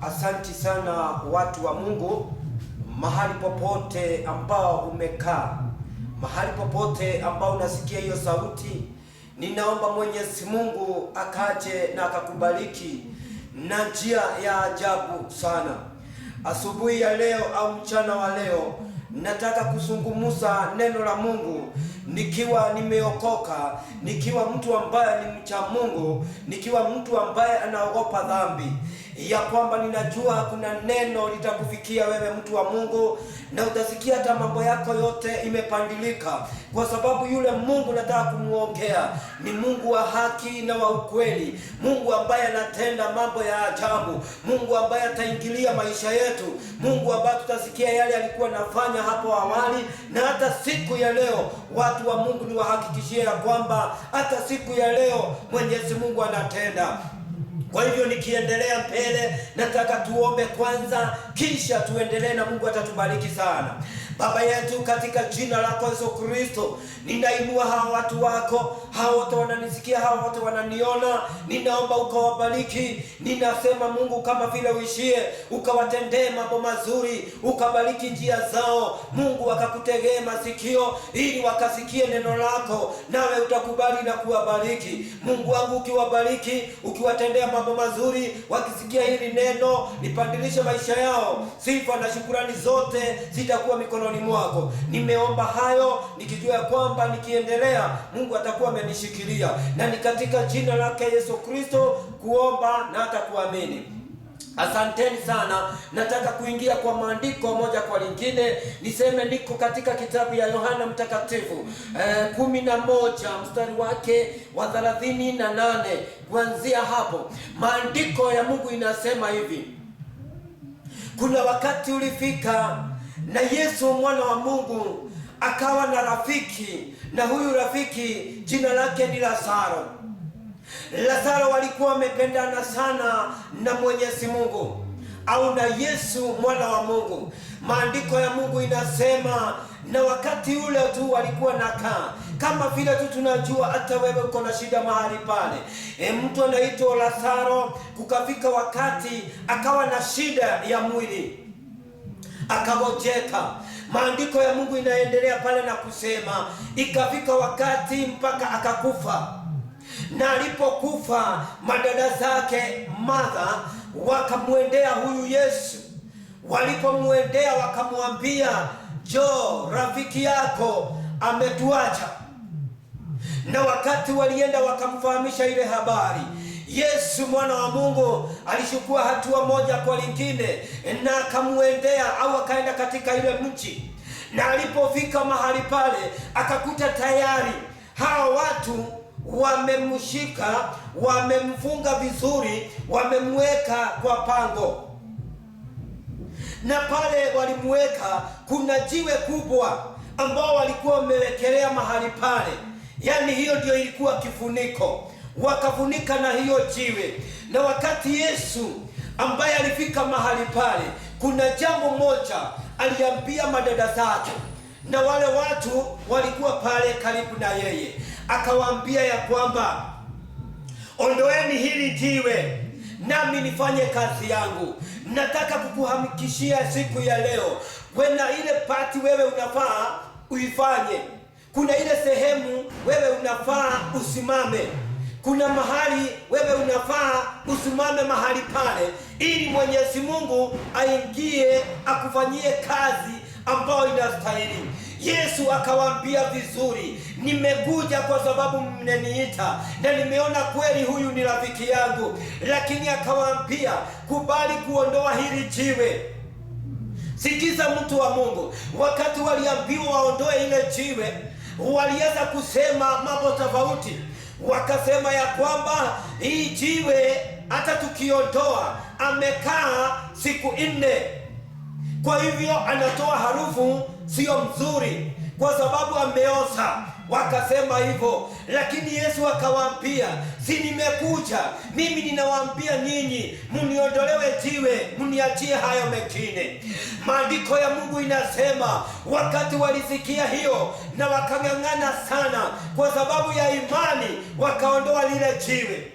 Asanti sana watu wa Mungu, mahali popote ambao umekaa, mahali popote ambao unasikia hiyo sauti, ninaomba Mwenyezi Mungu akaje na akakubariki na njia ya ajabu sana. Asubuhi ya leo au mchana wa leo, nataka kuzungumza neno la Mungu nikiwa nimeokoka, nikiwa mtu ambaye ni mcha Mungu, nikiwa mtu ambaye anaogopa dhambi, ya kwamba ninajua kuna neno litakufikia wewe mtu wa Mungu, na utasikia hata mambo yako yote imepandilika, kwa sababu yule Mungu nataka kumuongea ni Mungu wa haki na wa ukweli, Mungu ambaye anatenda mambo ya ajabu, Mungu ambaye ataingilia maisha yetu, Mungu ambaye tutasikia yale alikuwa nafanya hapo awali, na hata siku ya leo. Watu wa Mungu, ni wahakikishie ya kwamba hata siku ya leo Mwenyezi Mungu anatenda. Kwa hivyo nikiendelea mbele, nataka tuombe kwanza, kisha tuendelee na Mungu atatubariki sana. Baba yetu, katika jina lako Yesu Kristo, ninainua hawa watu wako, hawa wote wananisikia, hawa wote wananiona, ninaomba ukawabariki. Ninasema Mungu, kama vile uishie, ukawatendee mambo mazuri, ukabariki njia zao. Mungu akakutegee masikio ili wakasikie neno lako, nawe utakubali na kuwabariki. Mungu wangu, ukiwabariki, ukiwatendea mambo mazuri, wakisikia hili neno, lipandilishe maisha yao. Sifa na shukrani zote zitakuwa mikononi mwako. Nimeomba hayo nikijua kwamba nikiendelea Mungu atakuwa amenishikilia, na ni katika jina lake Yesu Kristo kuomba na hata kuamini. Asanteni sana. Nataka kuingia kwa maandiko moja kwa lingine. Niseme niko katika kitabu ya Yohana Mtakatifu 11 mstari wake wa 38. Kuanzia hapo maandiko ya Mungu inasema hivi: kuna wakati ulifika na Yesu mwana wa Mungu akawa na rafiki, na huyu rafiki jina lake ni Lazaro. Lazaro walikuwa wamependana sana na Mwenyezi Mungu au na Yesu mwana wa Mungu. Maandiko ya Mungu inasema, na wakati ule tu walikuwa nakaa, kama vile tu tunajua hata wewe uko na shida mahali pale. Mtu anaitwa Lazaro, kukafika wakati akawa na shida ya mwili, akagojeka. Maandiko ya Mungu inaendelea pale na kusema, ikafika wakati mpaka akakufa. Na alipokufa, madada zake Martha wakamwendea huyu Yesu. Walipomwendea wakamwambia, jo, rafiki yako ametuacha. Na wakati walienda wakamfahamisha ile habari, Yesu mwana wa Mungu alichukua hatua moja kwa lingine, na akamwendea au akaenda katika ile mji. Na alipofika mahali pale, akakuta tayari hawa watu wamemshika, wamemfunga vizuri, wamemweka kwa pango. Na pale walimweka, kuna jiwe kubwa ambao walikuwa wamewekelea mahali pale, yaani hiyo ndio ilikuwa kifuniko, wakafunika na hiyo jiwe. Na wakati Yesu ambaye alifika mahali pale, kuna jambo moja aliambia madada zake, na wale watu walikuwa pale karibu na yeye. Akawaambia ya kwamba, ondoeni hili jiwe nami nifanye kazi yangu. Nataka kukuhamikishia siku ya leo, kuna ile pati wewe unafaa uifanye, kuna ile sehemu wewe unafaa usimame, kuna mahali wewe unafaa usimame mahali pale, ili Mwenyezi Mungu aingie akufanyie kazi ambayo inastahili. Yesu akawaambia vizuri, nimekuja kwa sababu mmeniita, na nimeona kweli huyu ni rafiki yangu. Lakini akawaambia, kubali kuondoa hili jiwe. Sikiza mtu wa Mungu, wakati waliambiwa waondoe ile jiwe, walianza kusema mambo tofauti. Wakasema ya kwamba hii jiwe hata tukiondoa, amekaa siku 4, kwa hivyo anatoa harufu sio mzuri kwa sababu ameoza. Wakasema hivyo, lakini Yesu akawaambia, si nimekuja mimi, ninawaambia nyinyi mniondolewe jiwe, mniachie hayo mengine. Maandiko ya Mungu inasema, wakati walisikia hiyo na wakang'ang'ana sana kwa sababu ya imani, wakaondoa lile jiwe.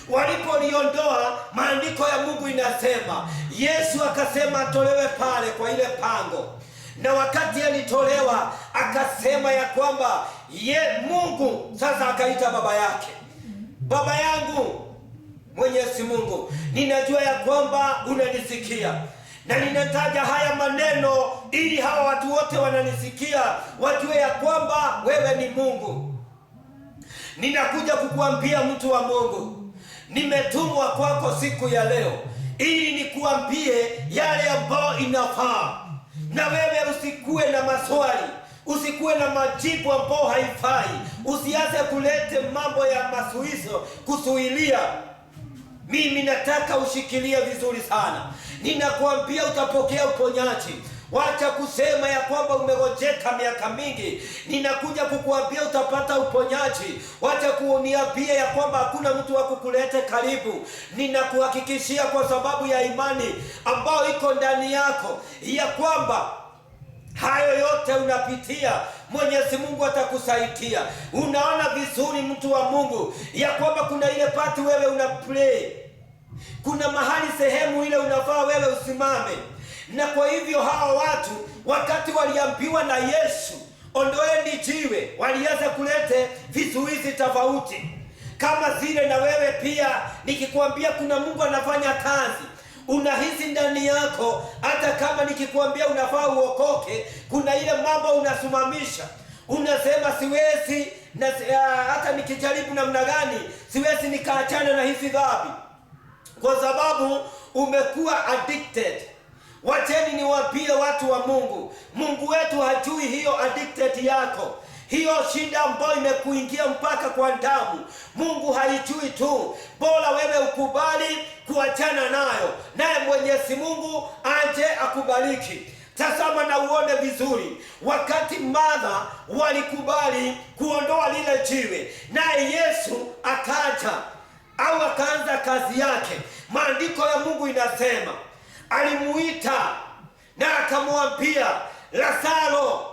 Walipoliondoa, Maandiko ya Mungu inasema Yesu akasema atolewe pale kwa ile pango, na wakati alitolewa akasema ya kwamba Mungu sasa akaita baba yake, baba yangu Mwenyezi Mungu, ninajua ya kwamba unanisikia, na ninataja haya maneno ili hawa watu wote wananisikia wajue ya kwamba wewe ni Mungu. Ninakuja kukuambia mtu wa Mungu, nimetumwa kwako siku ya leo ili nikuambie yale ambayo inafaa, na wewe usikuwe na maswali, usikuwe na majibu ambayo haifai, usianze kulete mambo ya masuizo kusuilia. Mimi nataka ushikilie vizuri sana. Ninakuambia utapokea uponyaji. Wacha kusema ya kwamba umegojeka miaka mingi. Ninakuja kukuambia utapata uponyaji. Wacha kuniambia ya kwamba hakuna mtu wa kukulete karibu. Ninakuhakikishia kwa sababu ya imani ambayo iko ndani yako ya kwamba hayo yote unapitia, Mwenyezi Mungu atakusaidia. Unaona vizuri mtu wa Mungu ya kwamba kuna ile pati wewe una play, kuna mahali sehemu ile unafaa wewe usimame. Na kwa hivyo hawa watu wakati waliambiwa na Yesu ondoeni jiwe, walianza kulete vizuizi tofauti kama zile. Na wewe pia nikikwambia kuna Mungu anafanya kazi, unahisi ndani yako, hata kama nikikwambia unafaa uokoke, kuna ile mambo unasimamisha, unasema siwezi, na hata nikijaribu namna gani siwezi nikaachana na hizi dhambi, kwa sababu umekuwa addicted. Wacheni niwaambie watu wa Mungu, Mungu wetu hajui hiyo addicted yako, hiyo shida ambayo imekuingia mpaka kwa damu. Mungu haijui tu, bora wewe ukubali kuachana nayo, naye Mwenyezi Mungu aje akubariki. Tazama na uone vizuri, wakati Martha walikubali kuondoa lile jiwe, naye Yesu akaja au akaanza kazi yake. Maandiko ya Mungu inasema alimuita na akamwambia Lazaro,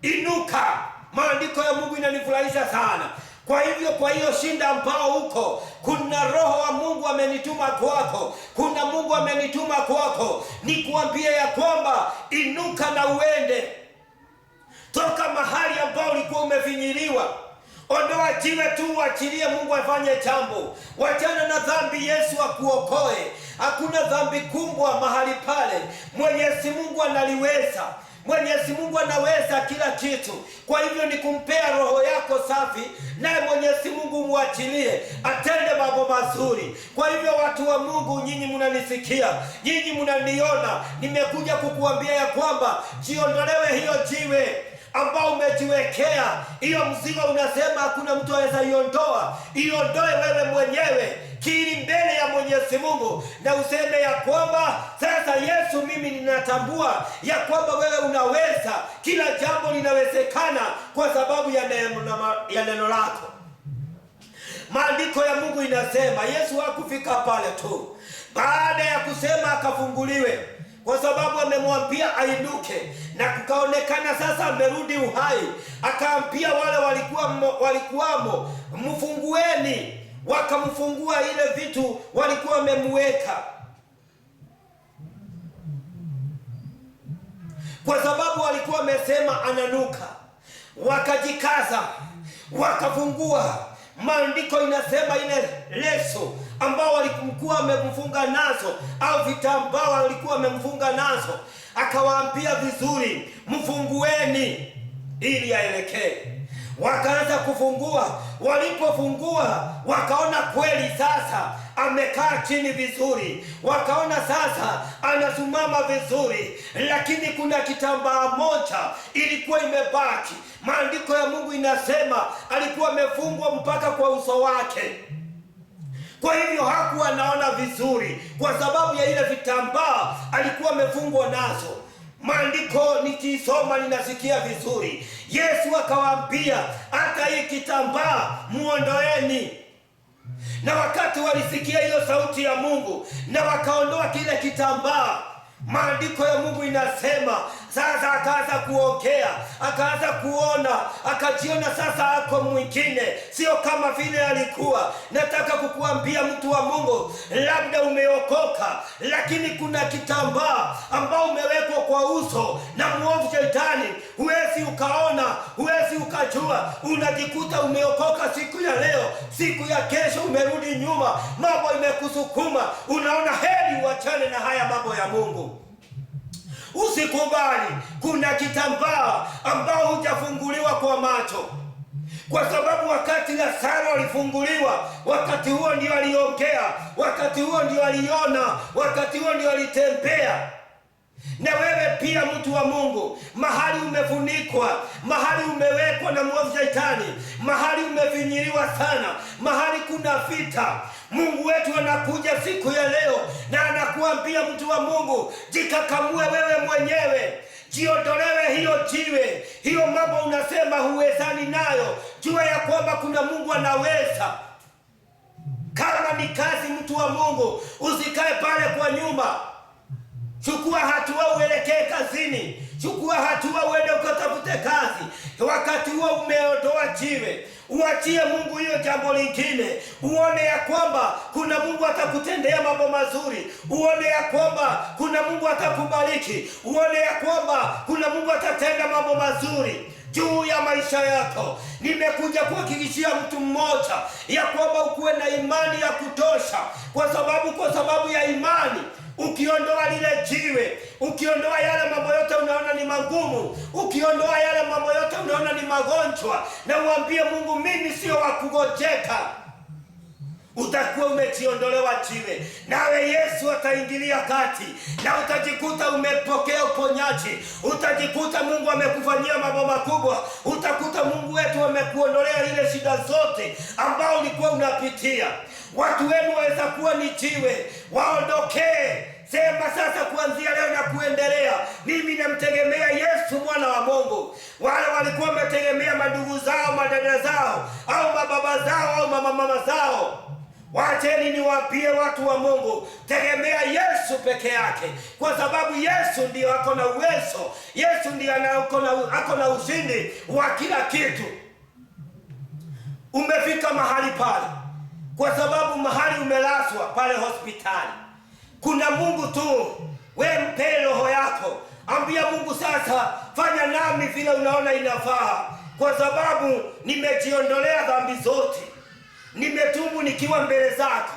inuka. Maandiko ya Mungu inanifurahisha sana. Kwa hivyo, kwa hiyo shinda ambao huko, kuna roho wa Mungu amenituma kwako, kuna Mungu amenituma kwako nikuambie ya kwamba inuka na uende. Toka mahali ambao ulikuwa umefinyiliwa, ondoa jiwe tu, uachilie Mungu afanye jambo. Wachana na dhambi, Yesu akuokoe. Hakuna dhambi kubwa mahali pale, Mwenyezi Mungu analiweza. Mwenyezi Mungu anaweza kila kitu. Kwa hivyo ni kumpea roho yako safi, naye Mwenyezi Mungu muachilie atende mambo mazuri. Kwa hivyo watu wa Mungu, nyinyi mnanisikia, nyinyi mnaniona, nimekuja kukuambia ya kwamba jiondolewe hiyo jiwe ambao umejiwekea. Hiyo mzigo unasema hakuna mtu aweza iondoa, iondoe wewe mwenyewe. Kiri mbele ya Mwenyezi Mungu na useme ya kwamba sasa, Yesu, mimi ninatambua ya kwamba wewe unaweza, kila jambo linawezekana kwa sababu ya neno lako. Maandiko ya Mungu inasema Yesu hakufika pale tu, baada ya kusema akafunguliwe, kwa sababu amemwambia ainuke, na kukaonekana sasa amerudi uhai. Akaambia wale walikuwamo, mfungueni. Wakamfungua ile vitu walikuwa wamemweka, kwa sababu walikuwa wamesema ananuka. Wakajikaza, wakafungua. Maandiko inasema ile leso ambao walikuwa wamemfunga nazo, au vitambaa walikuwa wamemfunga nazo, akawaambia vizuri, mfungueni ili aelekee. Wakaanza kufungua. Walipofungua wakaona kweli sasa amekaa chini vizuri, wakaona sasa anasimama vizuri, lakini kuna kitambaa moja ilikuwa imebaki. Maandiko ya Mungu inasema alikuwa amefungwa mpaka kwa uso wake. Kwa hivyo hakuwa anaona vizuri kwa sababu ya ile vitambaa alikuwa amefungwa nazo. Maandiko nikisoma ninasikia vizuri. Yesu akawaambia hata hii kitambaa muondoeni. Na wakati walisikia hiyo sauti ya Mungu na wakaondoa kile kitambaa, maandiko ya Mungu inasema Sasa akaanza kuongea, akaanza kuona, akajiona sasa ako mwingine, sio kama vile alikuwa. Nataka kukuambia mtu wa Mungu, labda umeokoka, lakini kuna kitambaa ambao umewekwa kwa uso na mwovu Shetani. Huwezi ukaona, huwezi ukajua. Unajikuta umeokoka siku ya leo, siku ya kesho umerudi nyuma, mambo imekusukuma, unaona heri uachane na haya mambo ya Mungu. Usikubali. Kuna kitambaa ambao hujafunguliwa kwa macho, kwa sababu wakati Lazaro alifunguliwa, wakati huo ndio aliongea, wakati huo ndio aliona, wakati huo ndio alitembea. Na wewe pia mtu wa Mungu, mahali umefunikwa, mahali umewekwa na mwovu Shetani, mahali umefinyiliwa sana, mahali kuna vita, Mungu wetu anakuja siku ya leo na anakuambia mtu wa Mungu, jikakamue wewe mwenyewe, jiondolewe hiyo jiwe, hiyo mambo unasema huwezani nayo. Jua ya kwamba kuna Mungu anaweza. Kama ni kazi, mtu wa Mungu, usikae pale kwa nyuma. Chukua hatua uelekee kazini. Chukua hatua uende ukatafute kazi. Wakati huo umeondoa jiwe, uachie Mungu hiyo jambo lingine. Uone ya kwamba kuna Mungu atakutendea mambo mazuri. Uone ya kwamba kuna Mungu atakubariki. Uone ya kwamba kuna Mungu atatenda mambo mazuri juu ya maisha yako. Nimekuja kuhakikishia mtu mmoja ya kwamba ukuwe na imani ya kutosha, kwa sababu ya imani ukiondoa lile jiwe, ukiondoa yale mambo yote unaona ni magumu, ukiondoa yale mambo yote unaona ni magonjwa, na uambie Mungu, mimi sio wa kugojeka, utakuwa umejiondolewa jiwe, nawe Yesu ataingilia kati, na utajikuta umepokea uponyaji. Utajikuta Mungu amekufanyia mambo makubwa. Utakuta Mungu wetu amekuondolea ile shida zote ambao ulikuwa unapitia. Watu wenu waweza kuwa ni jiwe, waondokee. Sema sasa, kuanzia leo na kuendelea, mimi namtegemea Yesu mwana wa Mungu. Wale walikuwa wametegemea madugu zao, madada zao, au mababa zao, au mama zao, wacheni niwaambie watu wa Mungu, tegemea Yesu peke yake, kwa sababu Yesu ndio ako na uwezo. Yesu ndio ako na ushindi wa kila kitu. Umefika mahali pale kwa sababu mahali umelazwa pale hospitali, kuna Mungu tu. We mpe roho yako, ambia Mungu, sasa fanya nami vile unaona inafaa, kwa sababu nimejiondolea dhambi zote, nimetubu nikiwa mbele zako.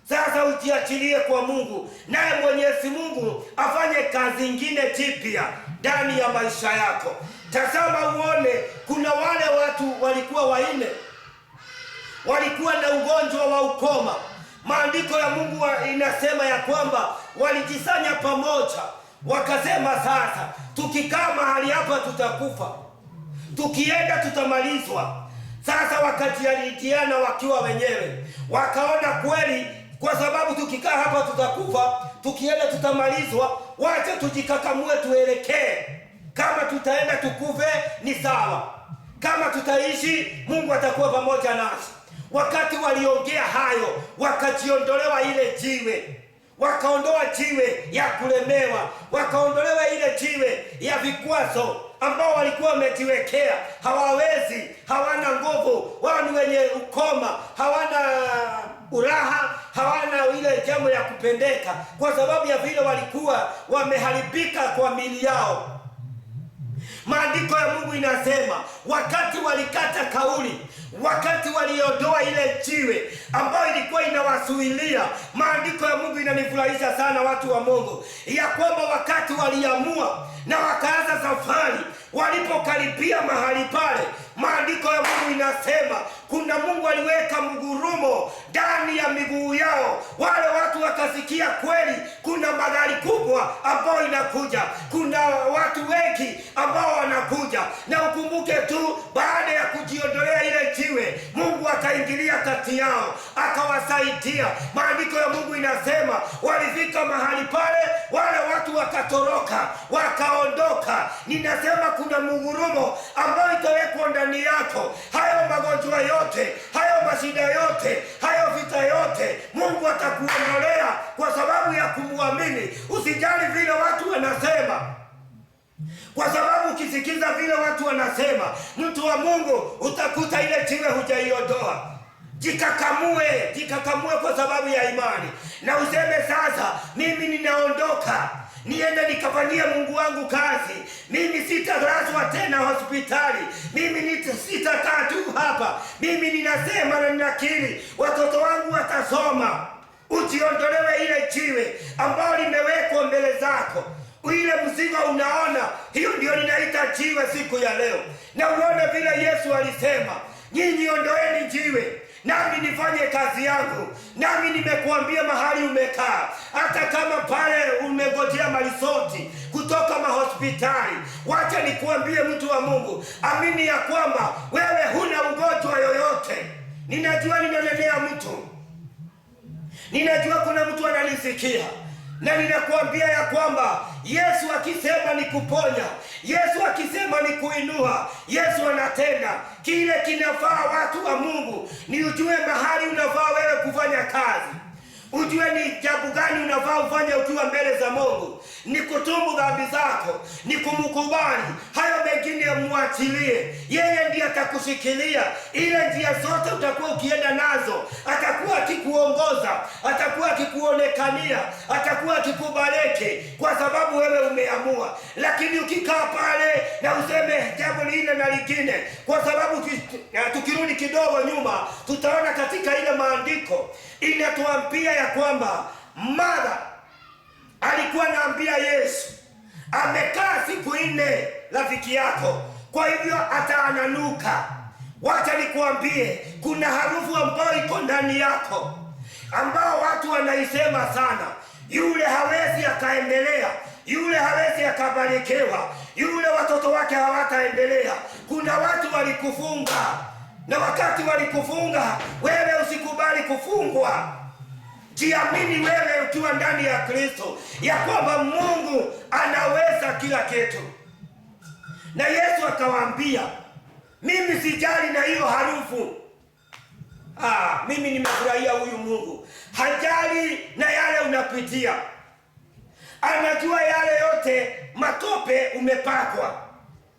Sasa ujiachilie kwa Mungu, naye Mwenyezi Mungu afanye kazi nyingine jipya ndani ya maisha yako. Tazama uone, kuna wale watu walikuwa waine, walikuwa na ugonjwa wa ukoma. Maandiko ya Mungu inasema ya kwamba walijisanya pamoja, wakasema, sasa tukikaa mahali hapa tutakufa, tukienda tutamalizwa. Sasa wakajiahidiana wakiwa wenyewe, wakaona kweli, kwa sababu tukikaa hapa tutakufa, tukienda tutamalizwa, wacha tujikakamue tuelekee. Kama tutaenda tukufe ni sawa, kama tutaishi Mungu atakuwa pamoja nasi. Wakati waliongea hayo, wakajiondolewa ile jiwe, wakaondoa jiwe ya kulemewa, wakaondolewa ile jiwe ya vikwazo ambao walikuwa wamejiwekea. Hawawezi, hawana nguvu, wao ni wenye ukoma, hawana uraha, hawana ile jambo ya kupendeka, kwa sababu ya vile walikuwa wameharibika kwa miili yao. Maandiko ya Mungu inasema wakati walikata kauli, wakati waliondoa ile jiwe ambayo ilikuwa inawasuilia, maandiko ya Mungu inanifurahisha sana watu wa Mungu, ya kwamba wakati waliamua na wakaanza safari, walipokaribia mahali pale, maandiko ya Mungu inasema kuna Mungu aliweka mgurumo ndani ya miguu yao. Wale watu wakasikia kweli kuna magari kubwa ambayo inakuja, kuna watu wengi ambao wanakuja. Na ukumbuke tu, baada ya kujiondolea ile jiwe, Mungu akaingilia kati yao, akawasaidia. Maandiko ya Mungu inasema walifika mahali pale, wale watu wakatoroka, wakaondoka. Ninasema kuna mgurumo ambayo itawekwa ndani yako. Hayo magonjwa yote, hayo mashida yote, hayo vita yote, Mungu atakuondolea kwa sababu ya kumwamini. Usijali vile watu wanasema, Kwa sababu ukisikiza vile watu wanasema, mtu wa Mungu, utakuta ile jiwe hujaiondoa. Jikakamue kwa sababu ya imani, na useme sasa, mimi ninaondoka niende nikafanyia Mungu wangu kazi. Mimi sitalazwa tena hospitali, mimi sitakaa tu hapa. Mimi ninasema na ninakiri, watoto wangu watasoma. Ujiondolewe ile jiwe ambalo limewekwa mbele zako, ile mzigo unaona, hiyo ndio ninaita jiwe siku ya leo. Na uone vile Yesu alisema, nyinyi ondoeni jiwe nami nifanye kazi yangu. Nami nimekuambia mahali umekaa, hata kama pale umegojea marisoti kutoka mahospitali, wacha nikuambie mtu wa Mungu, amini ya kwamba wewe huna ugonjwa yoyote. Ninajua ninanenea mtu, ninajua kuna mtu ananisikia, na ninakuambia ya kwamba Yesu akisema ni kuponya, Yesu akisema ni kuinua, Yesu anatenda. Kile kinafaa watu wa Mungu ni ujue mahali unafaa wewe kufanya kazi. Ujue ni jambo gani unafaa ufanye ukiwa mbele za Mungu. Ni kutubu dhambi zako, ni kumkubali. Hayo mengine muachilie. Yeye ndiye atakushikilia. Ile njia zote utakuwa ukienda nazo, atakuwa akikuongoza, atakuwa akikuonekania, atakuwa akikubariki kwa sababu wewe umeamua. Lakini ukikaa pale na useme jambo lingine na lingine, kwa sababu tukirudi kidogo nyuma, tutaona katika ile maandiko inatuambia ya kwamba Martha alikuwa anaambia Yesu, amekaa siku 4 rafiki yako, kwa hivyo ataananuka. Wacha nikuambie, kuna harufu ambayo iko ndani yako, ambao watu wanaisema sana. Yule hawezi akaendelea, yule hawezi akabarikiwa, yule watoto wake hawataendelea. Kuna watu walikufunga, na wakati walikufunga, wewe usikubali kufungwa. Jiamini wewe ukiwa ndani ya Kristo ya kwamba Mungu anaweza kila kitu. Na Yesu akawaambia, mimi sijali na hiyo harufu. Mimi nimefurahia huyu Mungu. Hajali na yale unapitia. Anajua yale yote, matope umepakwa,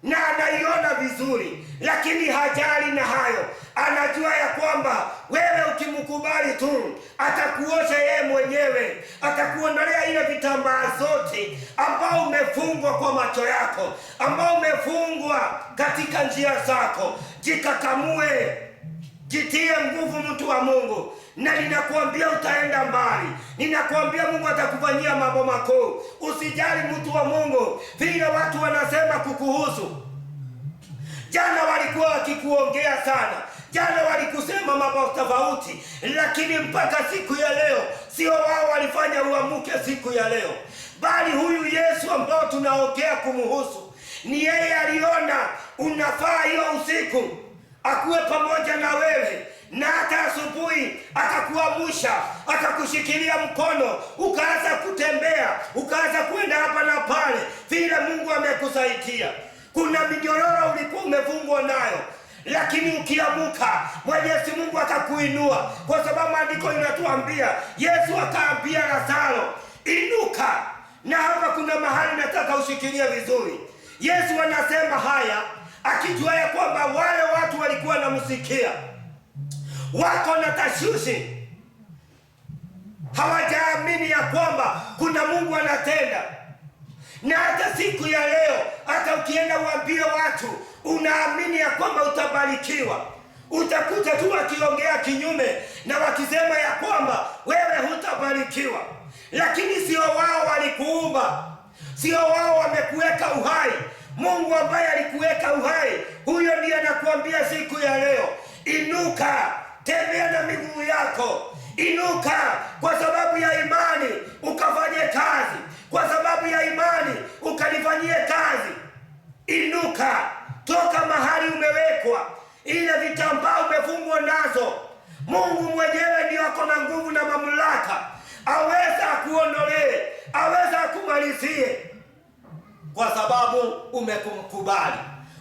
na anaiona vizuri, lakini hajali na hayo. Anajua ya kwamba wewe ukimkubali tu, atakuosha yeye mwenyewe, atakuondolea ile vitambaa zote ambao umefungwa kwa macho yako, ambao umefungwa katika njia zako. Jikakamue, jitie nguvu mtu wa Mungu, na ninakuambia utaenda mbali. Ninakuambia Mungu atakufanyia mambo makuu. Usijali mtu wa Mungu vile watu wanasema kukuhusu. Jana walikuwa wakikuongea sana, jana walikusema mambo tofauti, lakini mpaka siku ya leo sio wao walifanya uamuke siku ya leo, bali huyu Yesu ambao tunaongea kumhusu, ni yeye aliona unafaa hiyo usiku akuwe pamoja na wewe, na hata asubuhi akakuamsha, akakushikilia mkono, ukaanza kutembea, ukaanza kwenda hapa na pale vile Mungu amekusaidia. Kuna minyororo ulikuwa umefungwa nayo, lakini ukiamuka Mwenyezi Mungu atakuinua, kwa sababu maandiko inatuambia, Yesu akaambia Lazaro, inuka. Na hapa kuna mahali nataka ushikilie vizuri. Yesu anasema haya akijua ya kwamba wale watu walikuwa namsikia wako na tashwishi, hawajaamini ya kwamba kuna Mungu anatenda. Na hata siku ya leo, hata ukienda uambie watu unaamini ya kwamba utabarikiwa, utakuta tu wakiongea kinyume na wakisema ya kwamba wewe hutabarikiwa. Lakini sio wao walikuumba, sio wao wamekuweka uhai. Mungu ambaye alikuweka uhai, huyo ndiye anakuambia siku ya leo, inuka, tembea na miguu yako. Inuka kwa sababu ya imani ukafanye kazi, kwa sababu ya imani ukalifanyie kazi. Inuka, toka mahali umewekwa, ile vitambaa umefungwa nazo. Mungu mwenyewe ndiye ako na nguvu na mamlaka, aweza akuondolee, aweza akumalizie, kwa sababu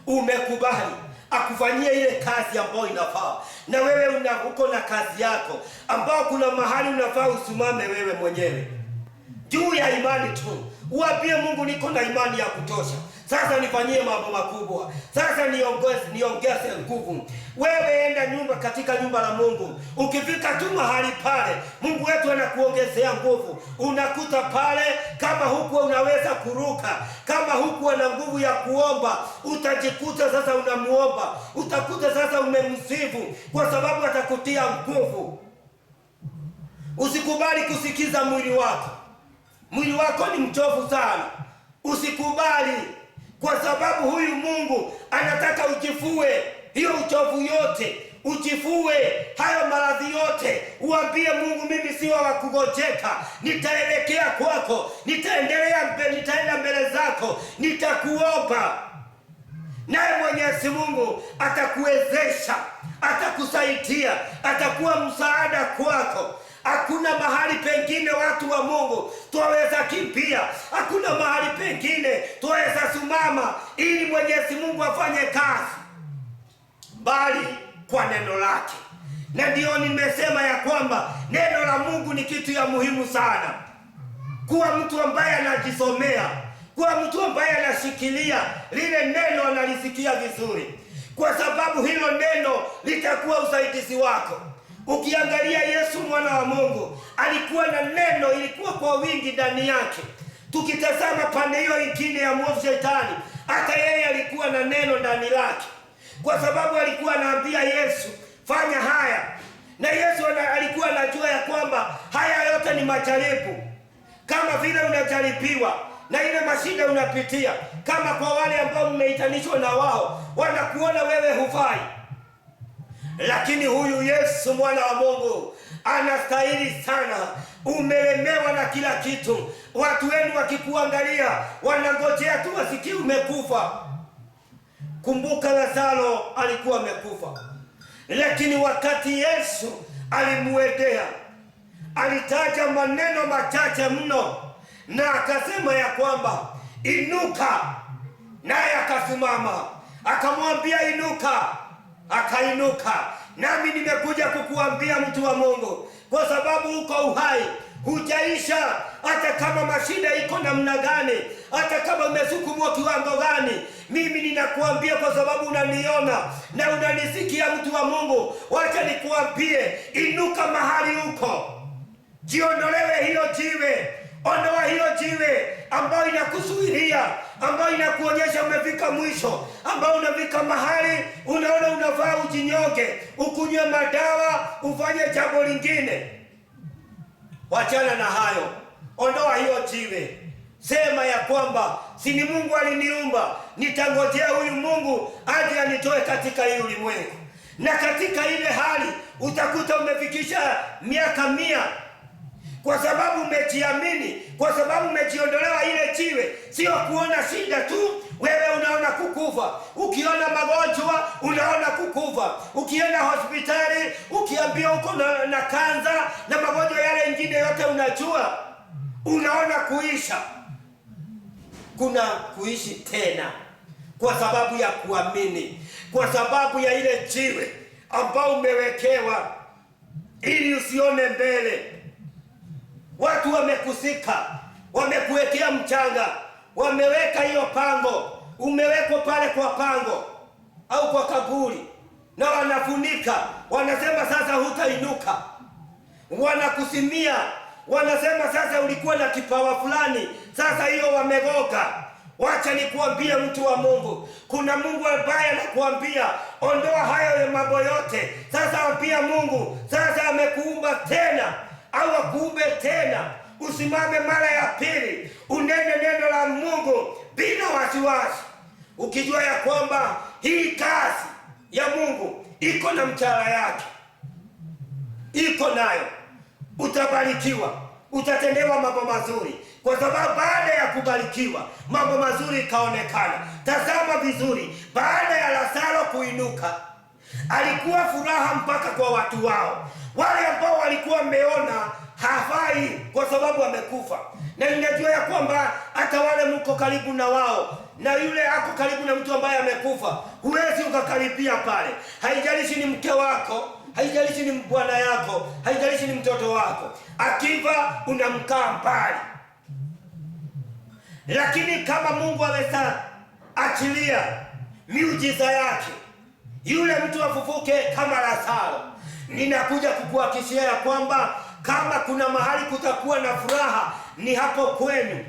umekubali akufanyie ile kazi ambayo inafaa. Na wewe uko na kazi yako ambao kuna mahali unafaa usimame wewe mwenyewe juu ya imani tu. Uambie Mungu, niko na imani ya kutosha. sasa nifanyie mambo makubwa, sasa niongeze nguvu. Wewe enda katika nyumba la Mungu. Ukifika tu mahali pale, Mungu wetu anakuongezea nguvu. Unakuta pale, kama huku unaweza kuruka, kama huku na nguvu ya kuomba, utajikuta sasa unamuomba, utakuta sasa umemsifu, kwa sababu atakutia nguvu. Usikubali kusikiza mwili wako. Mwili wako ni mchovu sana. Usikubali, kwa sababu huyu Mungu anataka ujifue hiyo uchovu yote, ujifue hayo maradhi yote. Uambie Mungu, mimi sio wa kugojeka, nitaelekea kwako, nitaenda mbele zako, nitakuomba. Naye Mwenyezi Mungu atakuwezesha, atakusaidia, atakuwa msaada kwako. Hakuna mahali pengine watu wa Mungu tuwaweza kimbia. Hakuna mahali pengine tuwaweza simama ili Mwenyezi Mungu afanye kazi, bali kwa neno lake. Na ndio nimesema ya kwamba neno la Mungu ni kitu ya muhimu sana. Kuwa mtu ambaye anajisomea, kuwa mtu ambaye anashikilia lile neno, analisikia vizuri, kwa sababu hilo neno litakuwa usaidizi wako. Ukiangalia Yesu mwana wa Mungu alikuwa na neno, ilikuwa kwa wingi ndani yake. Tukitazama pande hiyo ingine ya mwovu Shetani, hata yeye alikuwa na neno ndani lake, kwa sababu alikuwa anaambia Yesu, fanya haya. Na Yesu alikuwa anajua ya kwamba haya yote ni majaribu, kama vile unajaribiwa na ile mashida unapitia, kama kwa wale ambao mmeitanishwa na wao, wanakuona wewe hufai. Lakini huyu Yesu mwana wa Mungu anastahili sana. Umelemewa na kila kitu. Watu wenu wakikuangalia wanangojea tu wasikie umekufa. Kumbuka Lazaro alikuwa amekufa, lakini wakati Yesu alimuendea, alitaja maneno machache mno, na akasema ya kwamba inuka, naye akasimama. Akamwambia inuka, akainuka. Nami nimekuja kukuambia mtu wa Mungu, kwa sababu uko uhai, hujaisha. Hata kama mashida iko namna gani, hata kama umesukumwa kiwango gani, mimi ninakuambia, kwa sababu unaniona na unanisikia, mtu wa Mungu, wacha nikuambie, inuka mahali uko. Jiondolewe hiyo jiwe. Ondoa hiyo jiwe ambayo inakusuhiria, ambayo inakuonyesha umefika mwisho, ambayo unafika mahali unaona unafaa ujinyonge, ukunywe madawa, ufanye jambo lingine. Wachana na hayo. Ondoa hiyo jiwe. Sema ya kwamba si ni Mungu aliniumba, nitangojea huyu Mungu aje anitoe katika hii ulimwengu. Na katika ile hali utakuta umefikisha miaka 100, kwa sababu umejiamini, kwa sababu umejiondolewa ile jiwe. Sio kuona shida tu, wewe unaona kukufa. Ukiona magonjwa unaona kukufa. Ukienda hospitali ukiambiwa uko na kanza na magonjwa yale mengine yote unajua, unaona kuisha. Kuna kuishi tena kwa sababu ya kuamini, kwa sababu ya ile jiwe ambao umewekewa ili usione mbele. Watu wamekusika, wamekuwekea mchanga, wameweka hiyo pango, umewekwa pale kwa pango au kwa kaburi, na wanafunika, wanasema sasa hutainuka. Wanakusimia, wanasema sasa ulikuwa na kipawa fulani, sasa hiyo wamegoka. Wacha nikuambie mtu wa Mungu, kuna Mungu ambaye anakuambia ondoa hayo mambo yote. Sasa ambia Mungu, sasa amekuumba tena au akuumbe tena, usimame mara ya pili, unene neno la Mungu bila wasiwasi, ukijua ya kwamba hii kazi ya Mungu iko na mshahara yake, iko nayo. Utabarikiwa, utatendewa mambo mazuri, kwa sababu baada ya kubarikiwa mambo mazuri ikaonekana. Tazama vizuri, baada ya Lazaro kuinuka, alikuwa furaha mpaka kwa watu wao, wale ambao walikuwa wameona hafai kwa sababu amekufa. Na ninajua ya kwamba hata wale mko karibu na wao, na yule ako karibu na mtu ambaye amekufa, huwezi ukakaribia pale. Haijalishi ni mke wako, haijalishi ni bwana yako, haijalishi ni mtoto wako, akifa unamkaa mbali. Lakini kama Mungu aweza achilia miujiza yake, yule mtu afufuke kama Lazaro. Ninakuja kukuhakikishia ya kwamba kama kuna mahali kutakuwa na furaha ni hapo kwenu.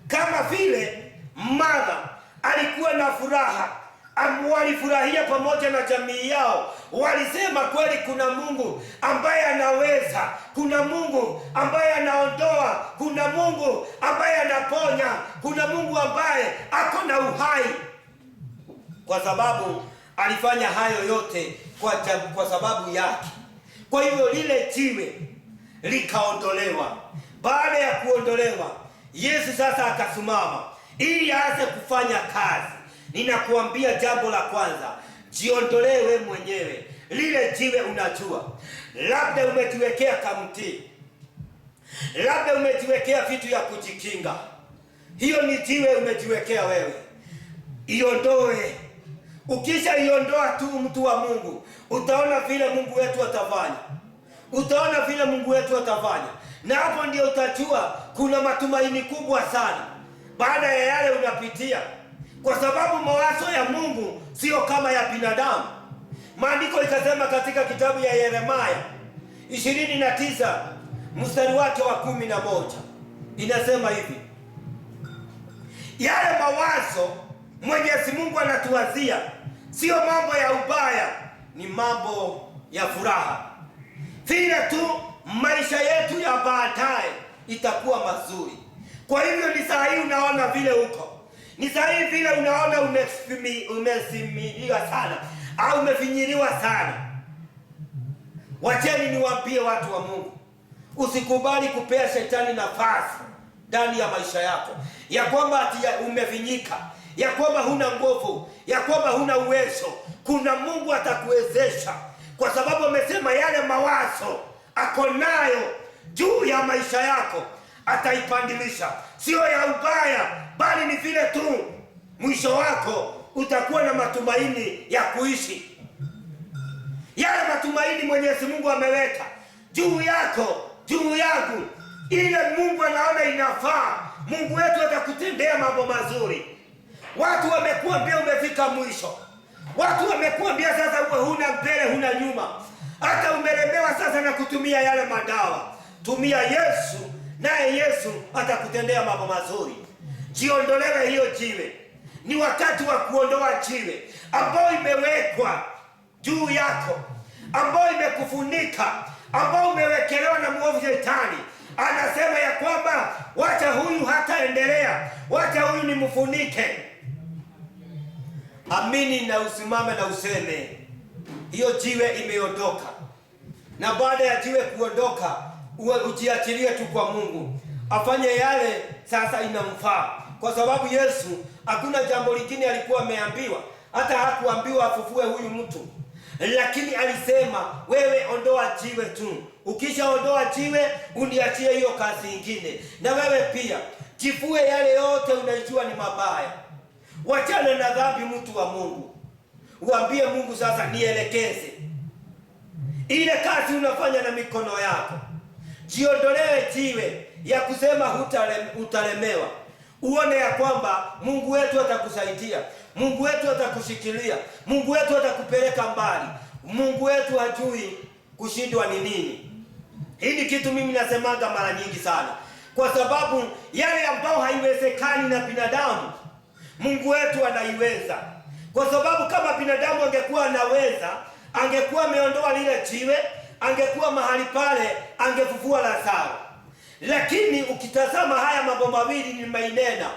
Kama vile Martha alikuwa na furaha, walifurahia pamoja na jamii yao, walisema kweli kuna Mungu ambaye anaweza, kuna Mungu ambaye anaondoa, kuna Mungu ambaye anaponya, kuna Mungu ambaye ako na uhai, kwa sababu alifanya hayo yote kwa sababu yake. Kwa hivyo lile jiwe likaondolewa. Baada ya kuondolewa, Yesu sasa akasimama ili aanze kufanya kazi. Ninakuambia jambo la kwanza, jiondolee wewe mwenyewe lile jiwe. Unajua, labda umejiwekea kamti, labda umejiwekea vitu ya kujikinga. Hiyo ni jiwe umejiwekea wewe, iondoe. Ukisha iondoa tu, mtu wa Mungu, utaona vile Mungu wetu atafanya, utaona vile Mungu wetu atafanya, na hapo ndio utajua kuna matumaini kubwa sana baada ya yale unapitia, kwa sababu mawazo ya Mungu sio kama ya binadamu. Maandiko ikasema katika kitabu ya Yeremia 29 mstari wake wa 11, inasema hivi: yale mawazo Mwenyezi Mungu anatuwazia sio mambo ya ubaya, ni mambo ya furaha. Vile tu maisha yetu ya baadaye itakuwa mazuri. Kwa hivyo ni saa hii unaona vile uko, ni saa hii vile unaona umesimiliwa sana au umefinyiliwa sana. Wacheni niwaambie watu wa Mungu, usikubali kupea shetani nafasi ndani ya maisha yako, ya kwamba ati umefinyika, ya kwamba huna nguvu, ya kwamba huna uwezo. Kuna Mungu atakuwezesha, kwa sababu amesema yale mawazo ako nayo juu ya maisha yako ataipandilisha, sio ya ubaya, bali ni vile tu mwisho wako utakuwa na matumaini ya kuishi. Yale matumaini Mwenyezi Mungu ameweka juu yako, juu yangu, ile Mungu anaona inafaa, Mungu wetu atakutendea mambo mazuri. Watu wamekuambia umefika mwisho, watu wamekuambia sasa huna mbele huna nyuma, hata umelemewa sasa na kutumia yale madawa. Tumia Yesu, naye Yesu atakutendea mambo mazuri. Jiondolewe hiyo jiwe. Ni wakati wa kuondoa jiwe ambao imewekwa juu yako, ambao imekufunika, ambao umewekelewa na mwovu Shetani. Anasema ya kwamba wacha huyu hataendelea, wacha huyu nimfunike. Amini na usimame na useme hiyo jiwe imeondoka. Na baada ya jiwe kuondoka, ujiachilie tu kwa Mungu afanye yale sasa inamfaa, kwa sababu Yesu hakuna jambo lingine alikuwa ameambiwa. Hata hakuambiwa afufue huyu mtu, lakini alisema wewe ondoa jiwe tu. Ukisha ondoa jiwe, uniachie hiyo kazi nyingine. Na wewe pia jifue yale yote unajua ni mabaya. Wachana na dhambi, mtu wa Mungu. Uambie Mungu sasa nielekeze ile kazi unafanya na mikono yako. Jiondolee jiwe ya kusema utalemewa. Uone ya kwamba Mungu wetu atakusaidia, Mungu wetu atakushikilia, Mungu wetu atakupeleka mbali. Mungu wetu hajui kushindwa ni nini. Hili kitu mimi nasemaga mara nyingi sana, kwa sababu yale ambao haiwezekani na binadamu, Mungu wetu anaiweza. Kwa sababu kama binadamu angekuwa anaweza, angekuwa ameondoa lile jiwe, angekuwa mahali pale, angefufua Lazaro. Lakini ukitazama haya mambo mawili ni mainena,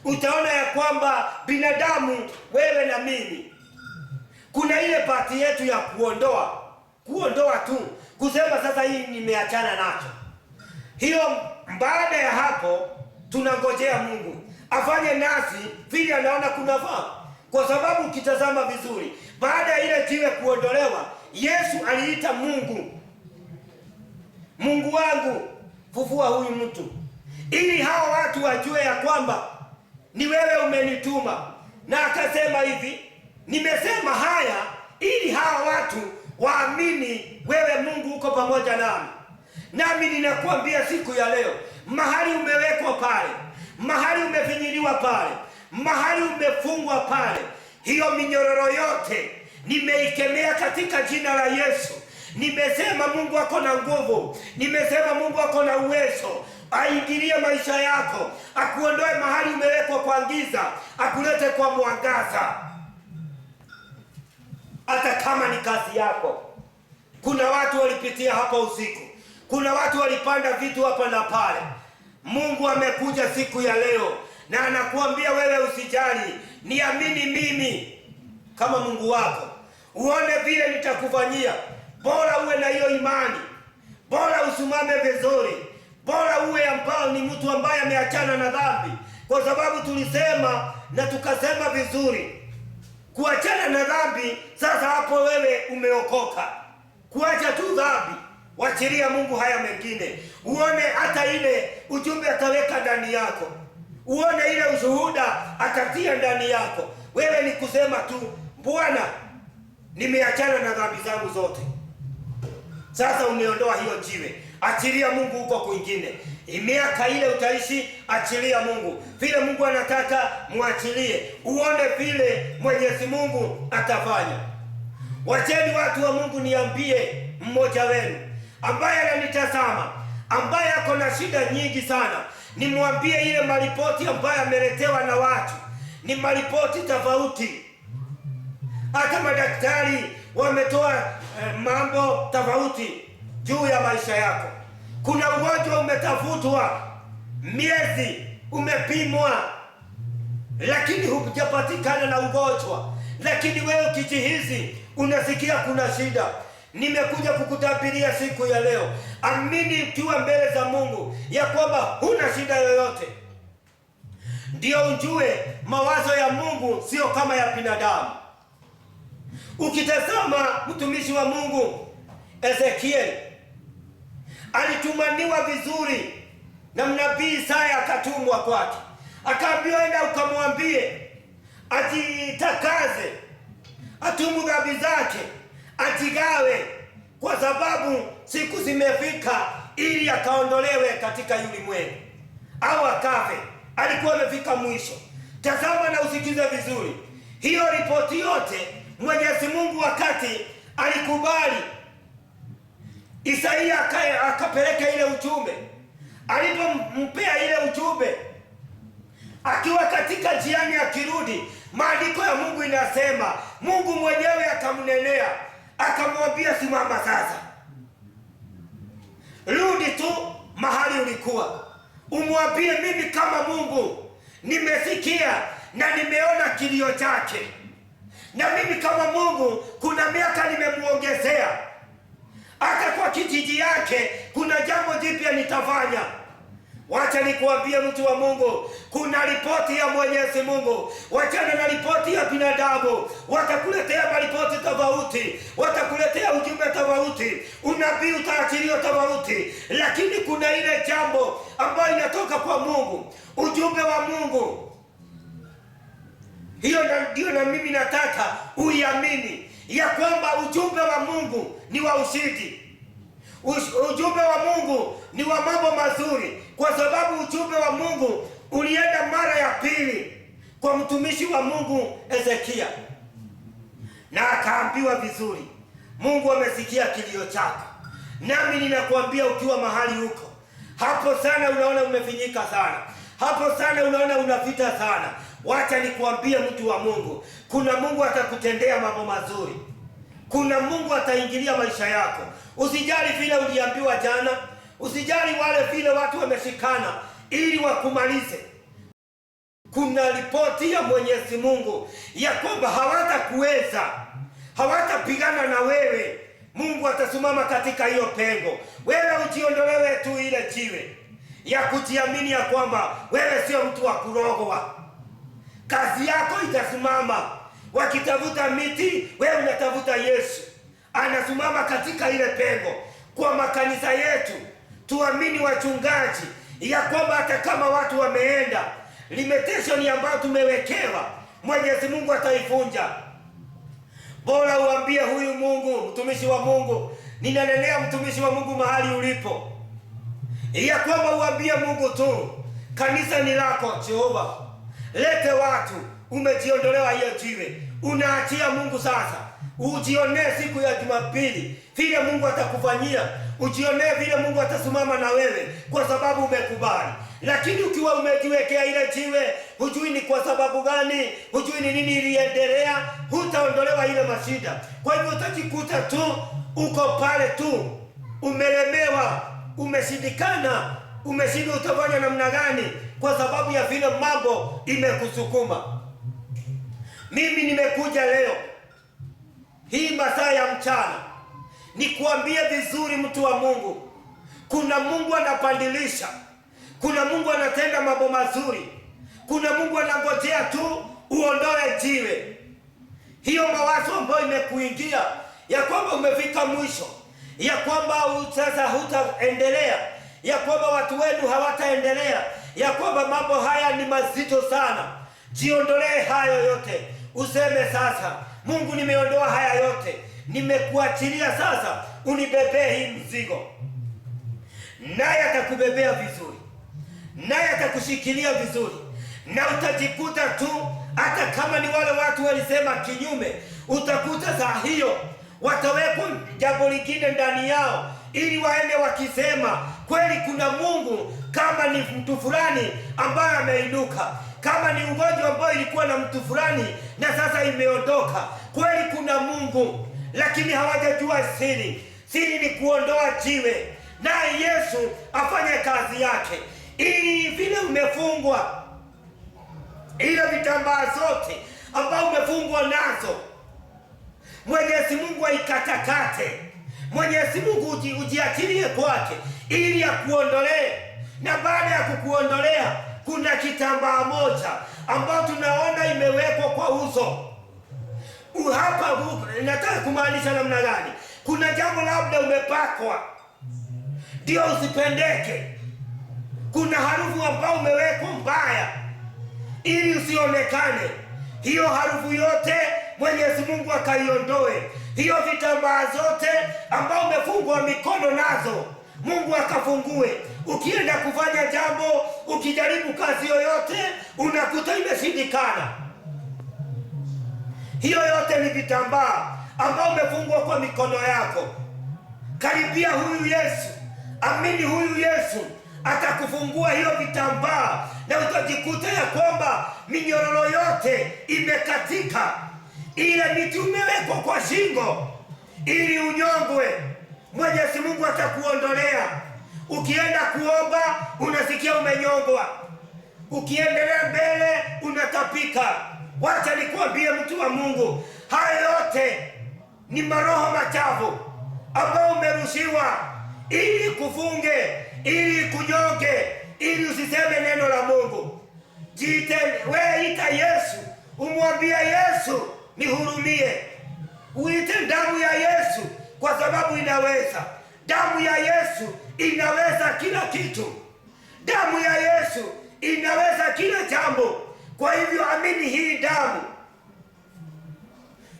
utaona ya kwamba binadamu, wewe na mimi, kuna ile pati yetu ya kuondoa tu, kusema sasa hii nimeachana nacho. Hiyo baada ya hapo tunangojea Mungu afanye nasi vile anaona kunafaa. Kwa sababu ukitazama vizuri, baada ya ile jiwe kuondolewa, Yesu aliita Mungu, Mungu wangu, fufua huyu mtu, ili hao watu wajue ya kwamba ni wewe umenituma. Na akasema hivi, nimesema haya ili hao watu waamini wewe Mungu uko pamoja nami. Nami ninakuambia siku ya leo, mahali umewekwa pale, mahali umefinyiliwa pale, mahali umefungwa pale, hiyo minyororo yote nimeikemea katika jina la Yesu. Nimesema Mungu ako na nguvu, nimesema Mungu ako na uwezo, aingilie maisha yako, akuondoe mahali umewekwa kwa giza, akulete kwa mwangaza. Hata kama ni kazi yako. Kuna watu walipitia hapa usiku, kuna watu walipanda vitu hapa na pale. Mungu amekuja siku ya leo na anakuambia wewe usijali, niamini mimi kama Mungu wako, uone vile nitakufanyia. Bora uwe na hiyo imani, bora usimame vizuri, bora uwe ambao ni mtu ambaye ameachana na dhambi, kwa sababu tulisema na tukasema vizuri, kuachana na dhambi. Sasa hapo wewe umeokoka, kuacha tu dhambi, wachilia Mungu haya mengine. Uone hata ile ujumbe ataweka ndani yako, uone ile ushuhuda atatia ndani yako. Wewe ni kusema tu, Bwana, nimeachana na dhambi zangu zote. Sasa umeondoa hiyo jiwe, achilia Mungu huko kwingine. Miaka ile utaishi, achilia Mungu. Vile Mungu anataka muachilie, uone vile Mwenyezi Mungu atafanya. Wacheni watu wa Mungu, niambie mmoja wenu ambaye ananitazama, ambaye ako na shida nyingi sana, nimwambie ile maripoti ambayo ameletewa na watu ni maripoti tofauti. Hata madaktari wametoa mambo tofauti juu ya maisha yako. Kuna ugonjwa umetafutwa, miezi umepimwa, lakini hujapatikana na ugonjwa. Lakini wewe ukijihisi unasikia kuna shida, nimekuja kukutabiria siku ya leo, amini ukiwa mbele za Mungu ya kwamba huna shida yoyote. Ndio ujue mawazo ya Mungu sio kama ya binadamu. Ukitazama mtumishi wa Mungu Ezekiel alitumaniwa vizuri na mnabii Isaya, akatumwa kwake, akaambiwa enda ukamwambie ajitakaze, atubu dhambi zake, ajigawe, kwa sababu siku zimefika ili akaondolewe katika ulimwengu au akafe. Alikuwa amefika mwisho. Tazama na usikize vizuri hiyo ripoti yote. Mwenyezi Mungu wakati alikubali Isaia akapeleka ile ujumbe, alipompea ile ujumbe, akiwa katika jiani akirudi, maandiko ya Mungu inasema Mungu mwenyewe akamnenea, akamwambia simama sasa, rudi tu mahali ulikuwa, umwambie mimi kama Mungu nimesikia na nimeona kilio chake, na mimi kama Mungu kuna miaka nimemuongezea, hata kwa kijiji yake kuna jambo jipya nitafanya. Wacha nikuambie mtu wa Mungu, kuna ripoti ya Mwenyezi Mungu. Wachana na ripoti ya binadamu. Watakuletea maripoti tofauti, watakuletea ujumbe tofauti, unabii utaachiliwa tofauti, lakini kuna ile jambo ambayo inatoka kwa Mungu, ujumbe wa Mungu. Hiyo ndio na mimi nataka uiamini ya kwamba ujumbe wa Mungu ni wa ushindi. Ujumbe wa Mungu ni wa mambo mazuri, kwa sababu ujumbe wa Mungu ulienda mara ya pili kwa mtumishi wa Mungu Ezekia, na akaambiwa vizuri, Mungu amesikia kilio chako. Nami ninakuambia ukiwa mahali huko, hapo sana unaona umefinyika sana, hapo sana unaona unapita sana, wacha nikuambie mtu wa Mungu, kuna Mungu atakutendea mambo mazuri. Kuna Mungu ataingilia maisha yako. Usijali vile uliambiwa jana, usijali wale vile watu wameshikana ili wakumalize. Kuna ripoti ya Mwenyezi Mungu ya kwamba hawatakuweza, hawatapigana na wewe. Mungu atasimama katika hiyo pengo. Wewe ujiondolewe tu ile jiwe ya kujiamini ya kwamba wewe sio mtu wa kurogwa. Kazi yako itasimama. Wakitafuta miti, wewe unatafuta Yesu. Anasimama katika ile pengo. Kwa makanisa yetu, tuamini wachungaji ya kwamba hata kama watu wameenda, limitation ambayo tumewekewa, Mwenyezi Mungu ataivunja. Bora uambie huyu Mungu, mtumishi wa Mungu, ninanenea mtumishi wa Mungu mahali ulipo, ya kwamba uambie Mungu tu, kanisa ni lako Jehova, lete watu. Umejiondolewa hiyo jiwe, unaachia Mungu sasa. Ujionee siku ya Jumapili vile Mungu atakufanyia, ujionee vile Mungu atasimama na wewe, kwa sababu umekubali. Lakini ukiwa umejiwekea ile jiwe, hujui ni kwa sababu gani, hujui ni nini iliendelea, hutaondolewa ile mashida. Kwa hivyo utajikuta tu uko pale tu, umelemewa, umeshindikana, umeshindwa utafanya namna gani, kwa sababu ya vile mambo imekusukuma. Mimi nimekuja leo hii masaa ya mchana nikuambie vizuri, mtu wa Mungu, kuna Mungu anapandilisha, kuna Mungu anatenda mambo mazuri, kuna Mungu anangojea tu uondoe jiwe. Hiyo mawazo ambayo imekuingia ya kwamba umefika mwisho, ya kwamba sasa hutaendelea, ya kwamba watu wenu hawataendelea, ya kwamba mambo haya ni mazito sana, jiondolee hayo yote. Useme sasa, Mungu, nimeondoa haya yote, nimekuachilia sasa, unibebee hii mzigo. Naye atakubebea vizuri, naye atakushikilia vizuri, na utajikuta tu, hata kama ni wale watu walisema kinyume, utakuta saa hiyo watawekwa jambo lingine ndani yao, ili waende wakisema kweli kuna Mungu. Kama ni mtu fulani ambaye ameinuka, kama ni ugonjwa ambao ilikuwa na mtu fulani na sasa imeondoka, kweli kuna Mungu. Lakini hawajajua siri. Siri ni kuondoa jiwe, naye Yesu afanye kazi yake, ili vile umefungwa, ile vitambaa zote ambao umefungwa nazo, Mwenyezi Mungu aikatakate. Mwenyezi Mungu ujiachilie kwake ili akuondolee. Na baada ya kukuondolea, kuna kitambaa moja ambao tunaona imewekwa kwa uso. Hapa nataka kumaanisha namna gani? Kuna jambo labda umepakwa ndio usipendeke. Kuna harufu ambao umewekwa mbaya ili usionekane. Hiyo harufu yote Mwenyezi Mungu akaiondoe. Hiyo vitambaa zote ambao umefungwa mikono nazo, Mungu akafungue. Ukienda kufanya jambo, ukijaribu kazi yoyote, unakuta imeshindikana. Hiyo yote ni vitambaa ambao umefungwa kwa mikono yako. Karibia huyu Yesu, amini huyu Yesu atakufungua hiyo vitambaa, na utajikuta ya kwamba minyororo yote imekatika. Ile miti umewekwa kwa shingo ili unyongwe, Mwenyezi Mungu atakuondolea. Ukienda kuomba unasikia umenyongwa, ukiendelea mbele unatapika. Wacha nikuambie mtu wa Mungu, haya yote ni maroho machafu ambao umerushiwa ili kufunge, ili kunyonge, ili usiseme neno la Mungu. Jiite, wewe ita Yesu, umwambie Yesu, nihurumie. Uite damu ya Yesu, kwa sababu inaweza. Damu ya Yesu inaweza kila kitu. Damu ya Yesu inaweza kila jambo. Kwa hivyo amini hii damu,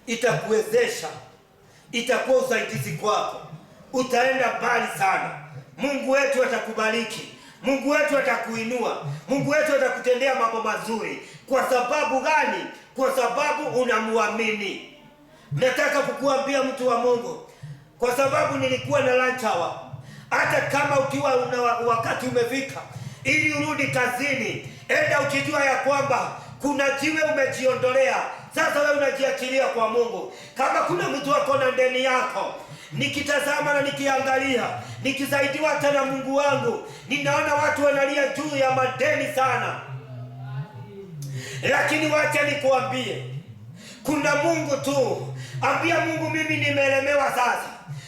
itakuwezesha, itakuwa usaidizi kwako, utaenda mbali sana. Mungu wetu atakubariki, Mungu wetu atakuinua, Mungu wetu atakutendea mambo mazuri. Kwa sababu gani? Kwa sababu unamwamini. Nataka kukuambia mtu wa Mungu, kwa sababu nilikuwa na lunch hour. Hata kama ukiwa wakati umefika ili urudi kazini, enda ukijua ya kwamba kuna jiwe umejiondolea. Sasa wewe unajiachilia kwa Mungu. Kama kuna mtu ako na ndeni yako, nikitazama na nikiangalia, nikisaidiwa hata na Mungu wangu, ninaona watu wanalia juu ya madeni sana. Lakini wacha nikuambie, kuna Mungu tu. Ambia Mungu, mimi nimelemewa sasa,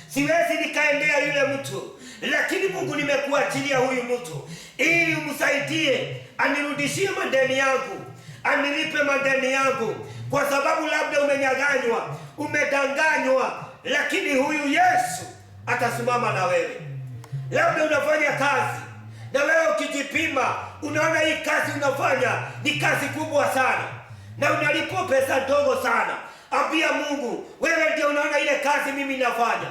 siwezi nikaendea yule mtu, lakini Mungu nimekuachilia huyu mtu ili umsaidie anirudishie madeni yangu, anilipe madeni yangu, kwa sababu labda umenyaganywa, umedanganywa, lakini huyu Yesu atasimama na wewe. Labda unafanya kazi na wewe ukijipima unaona hii kazi unafanya ni kazi kubwa sana na unalipwa pesa ndogo sana. Ambia Mungu, wewe ndio unaona ile kazi mimi nafanya.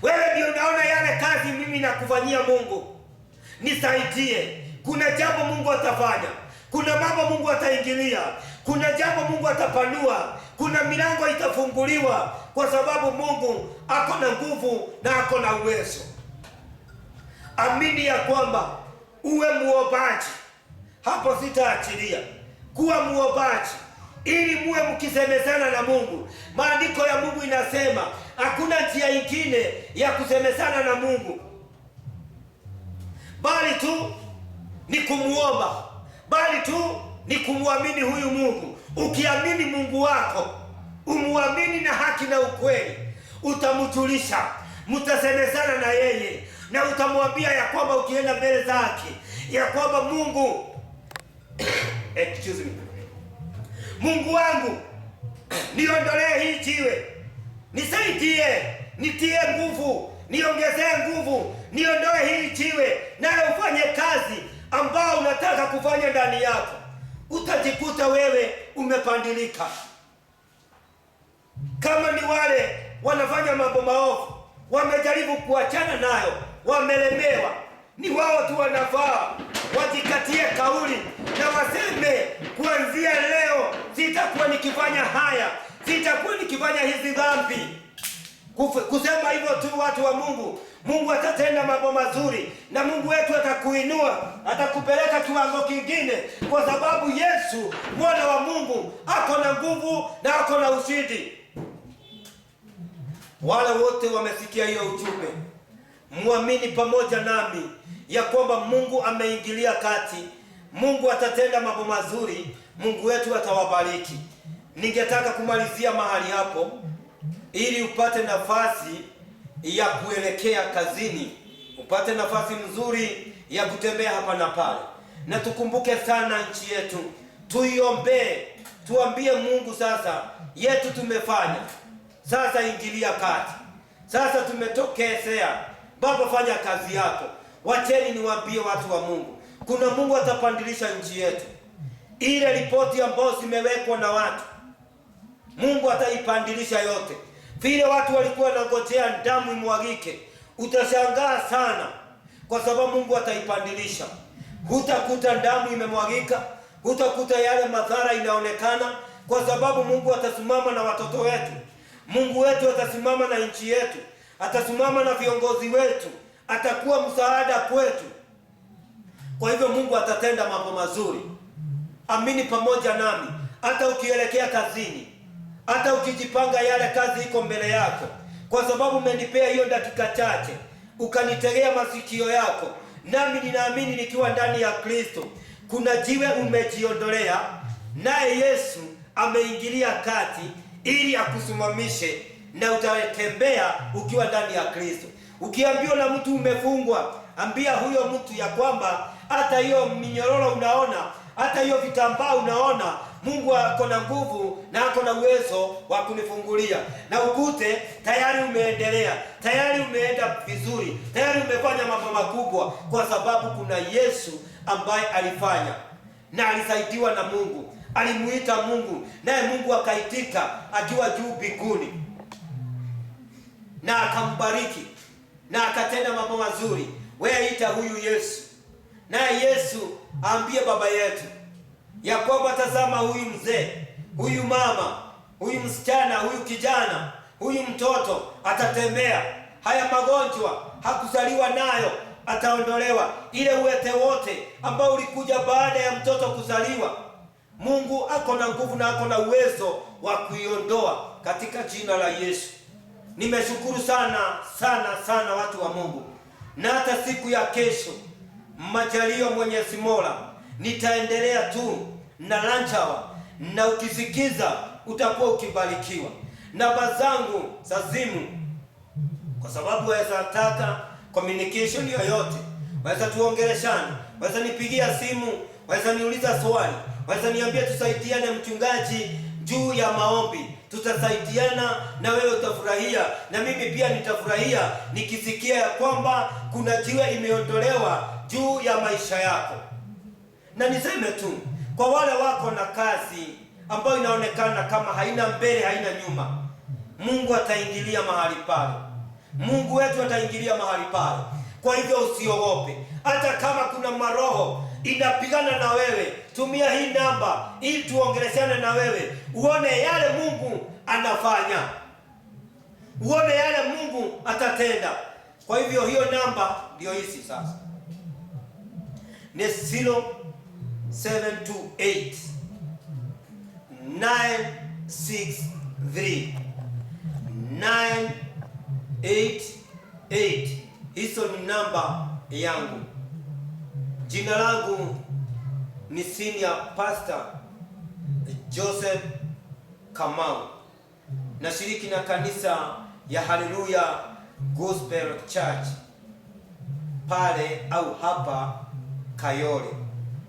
Wewe ndio unaona yale kazi mimi nakufanyia Mungu, nisaidie. Kuna jambo Mungu atafanya, kuna mambo Mungu ataingilia, kuna jambo Mungu atapanua, kuna milango itafunguliwa, kwa sababu Mungu ako na nguvu na ako na uwezo. Amini ya kwamba uwe muombaji. Hapo sitaachilia kuwa muombaji, ili muwe mkisemezana na Mungu. Maandiko ya Mungu inasema hakuna njia ingine ya kusemezana na Mungu bali tu ni kumuomba, bali tu ni kumwamini huyu Mungu. Ukiamini Mungu wako, umuamini na haki na ukweli, utamjulisha, mtasemezana na yeye, na utamwambia ya kwamba ukienda mbele zake ya kwamba Mungu excuse me, Mungu wangu, niondolee hii jiwe, nisaidie, nitie nguvu, niongezee nguvu, niondoe hii jiwe, nawe ufanye kazi ambao unataka kufanya ndani yako. Utajikuta wewe umepandilika. Kama ni wale wanafanya mambo maovu, wamejaribu kuachana nayo, wamelemewa, ni wao tu wanafaa wajikatie kauli na waseme, kuanzia leo sitakuwa nikifanya haya, sitakuwa nikifanya hizi dhambi. Kusema hivyo tu, watu wa Mungu, Mungu atatenda mambo mazuri, na Mungu wetu atakuinua, atakupeleka kiwango kingine, kwa sababu Yesu mwana wa Mungu ako na nguvu na ako na ushindi. Wale wote wamesikia hiyo ujumbe, muamini pamoja nami ya kwamba Mungu ameingilia kati, Mungu atatenda mambo mazuri, Mungu wetu atawabariki. Ningetaka kumalizia mahali hapo ili upate nafasi ya kuelekea kazini, upate nafasi nzuri ya kutembea hapa na pale. Na tukumbuke sana nchi yetu, tuiombee, tuambie Mungu, sasa yetu tumefanya, sasa ingilia kati, sasa tumetokezea, Baba fanya kazi yako. Wacheni niwaambie watu wa Mungu, kuna Mungu atapandilisha nchi yetu. Ile ripoti ambayo zimewekwa na watu, Mungu ataipandilisha yote. Vile watu walikuwa wanangojea damu imwagike, utashangaa sana, kwa sababu Mungu ataipandilisha. Hutakuta damu imemwagika, hutakuta yale madhara inaonekana, kwa sababu Mungu atasimama na watoto wetu. Mungu wetu atasimama na nchi yetu, atasimama na viongozi wetu, atakuwa msaada kwetu. Kwa hivyo Mungu atatenda mambo mazuri. Amini pamoja nami, hata ukielekea kazini, hata ukijipanga yale kazi iko mbele yako, kwa sababu umenipea hiyo dakika chache, ukanitegea masikio yako, nami ninaamini nikiwa ndani ya Kristo, kuna jiwe umejiondolea, naye Yesu ameingilia kati ili akusimamishe, na utatembea ukiwa ndani ya Kristo. Ukiambiwa na mtu umefungwa, ambia huyo mtu ya kwamba hata hiyo minyororo unaona, hata hiyo vitambaa unaona, Mungu ako na nguvu na ako na uwezo wa kunifungulia, na ukute tayari umeendelea, tayari umeenda vizuri, tayari umefanya mambo makubwa, kwa sababu kuna Yesu ambaye alifanya na alisaidiwa na Mungu. Alimuita Mungu, naye Mungu akaitika akiwa juu mbinguni, na akambariki na akatenda mambo mazuri. Wewe ita huyu Yesu, naye Yesu aambie baba yetu ya kwamba tazama, huyu mzee, huyu mama, huyu msichana, huyu kijana, huyu mtoto atatembea. Haya magonjwa hakuzaliwa nayo, ataondolewa. Ile uwete wote ambao ulikuja baada ya mtoto kuzaliwa, Mungu ako na nguvu na ako na uwezo wa kuiondoa katika jina la Yesu. Nimeshukuru sana sana sana watu wa Mungu, na hata siku ya kesho, majalio Mwenyezi Mola, nitaendelea tu na lanchawa, na ukisikiza utakuwa ukibarikiwa. Namba zangu za simu, kwa sababu waweza taka communication yoyote, waweza tuongeleshana, waweza nipigia simu, waweza niuliza swali, waweza niambia tusaidiane mchungaji juu ya maombi. Tutasaidiana na wewe utafurahia, na mimi pia nitafurahia nikisikia ya kwamba kuna jiwe imeondolewa juu ya maisha yako. Na niseme tu kwa wale wako na kazi ambayo inaonekana kama haina mbele haina nyuma, Mungu ataingilia mahali pale. Mungu wetu ataingilia mahali pale. Kwa hivyo usiogope, hata kama kuna maroho inapigana na wewe, tumia hii namba ili tuongeleshane na wewe, uone yale Mungu anafanya, uone yale Mungu atatenda. Kwa hivyo hiyo namba ndio hizi sasa, ni 0728 963 988. Hizo ni namba yangu. Jina langu ni Senior Pastor Joseph Kamau. Nashiriki na kanisa ya Hallelujah Gospel Church pale au hapa Kayole.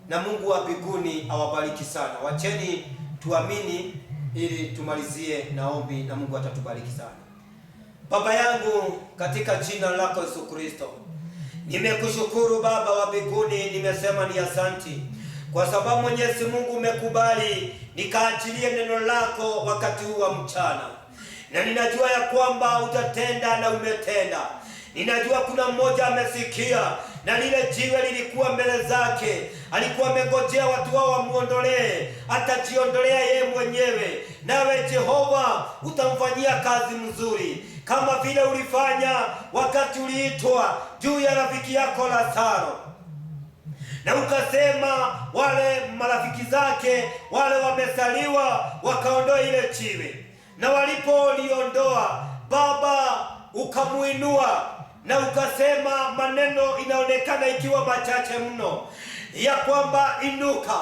Na Mungu wa mbinguni awabariki sana. Wacheni tuamini ili tumalizie na ombi na Mungu atatubariki sana. Baba yangu, katika jina lako Yesu Kristo, nimekushukuru Baba wa mbinguni, nimesema ni asanti kwa sababu Mwenyezi Mungu umekubali nikaachilie neno lako wakati huu wa mchana, na ninajua ya kwamba utatenda na umetenda. Ninajua kuna mmoja amesikia na lile jiwe lilikuwa mbele zake, alikuwa amengojea watu wao wamuondolee, atajiondolea yeye mwenyewe. Nawe Jehova utamfanyia kazi mzuri kama vile ulifanya wakati uliitwa juu ya rafiki yako Lazaro, na ukasema wale marafiki zake wale wamesaliwa wakaondoa ile jiwe, na walipoliondoa Baba ukamuinua na ukasema maneno inaonekana ikiwa machache mno ya kwamba inuka,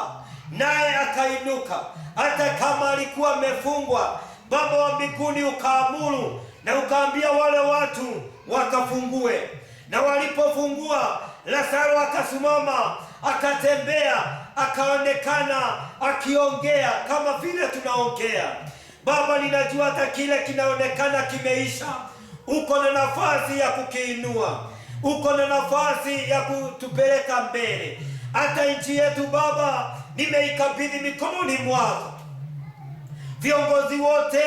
naye akainuka. Hata kama alikuwa amefungwa, Baba wa mbinguni ukaamuru na ukaambia wale watu wakafungue, na walipofungua Lazaro akasimama, akatembea, akaonekana akiongea kama vile tunaongea. Baba, ninajua hata kile kinaonekana kimeisha, uko na nafasi ya kukiinua, uko na nafasi ya kutupeleka mbele. Hata nchi yetu Baba nimeikabidhi mikononi mwako. Viongozi wote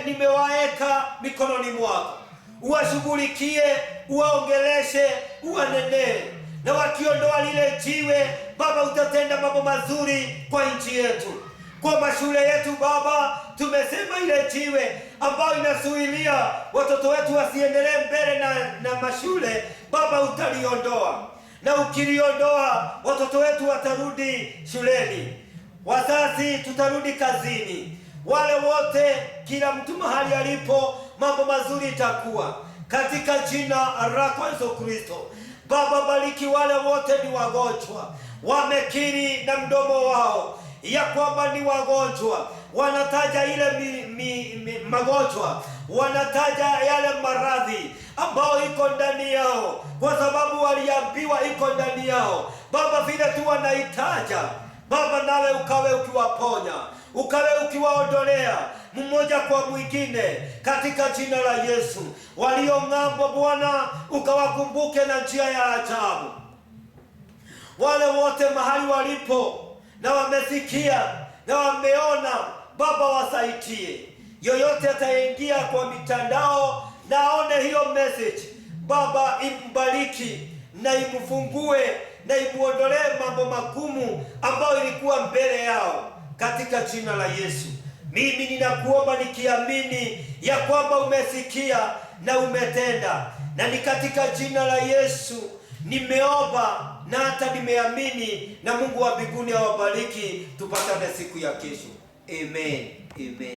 nimewaeka mikononi mwako, uwashughulikie, uwaongeleshe, uwanenee, na wakiondoa lile jiwe Baba utatenda mambo mazuri kwa nchi yetu, kwa mashule yetu Baba. Tumesema ile jiwe ambayo inasuilia watoto wetu wasiendelee mbele na mashule Baba utaliondoa, na ukiliondoa watoto wetu watarudi shuleni, wazazi tutarudi kazini, wale wote, kila mtu mahali alipo, mambo mazuri itakuwa katika jina lako Yesu Kristo. Baba, bariki wale wote ni wagonjwa, wamekiri na mdomo wao ya kwamba ni wagonjwa, wanataja ile magonjwa, wanataja yale maradhi ambao iko ndani yao, kwa sababu waliambiwa iko ndani yao. Baba, vile tu wanaitaja Baba, nawe ukawe ukiwaponya, ukawe ukiwaondolea mmoja kwa mwingine katika jina la Yesu. Walio ng'ambo Bwana ukawakumbuke na njia ya ajabu. Wale wote mahali walipo na wamesikia na wameona Baba wasaidie. Yoyote ataingia kwa mitandao na aone hiyo message Baba, imbariki na imfungue na imuondolee mambo magumu ambayo ilikuwa mbele yao katika jina la Yesu. Mimi ninakuomba nikiamini ya kwamba umesikia na umetenda, na ni katika jina la Yesu nimeomba na hata nimeamini, na Mungu wa mbinguni awabariki. Tupatane siku ya kesho. Amen. Amen.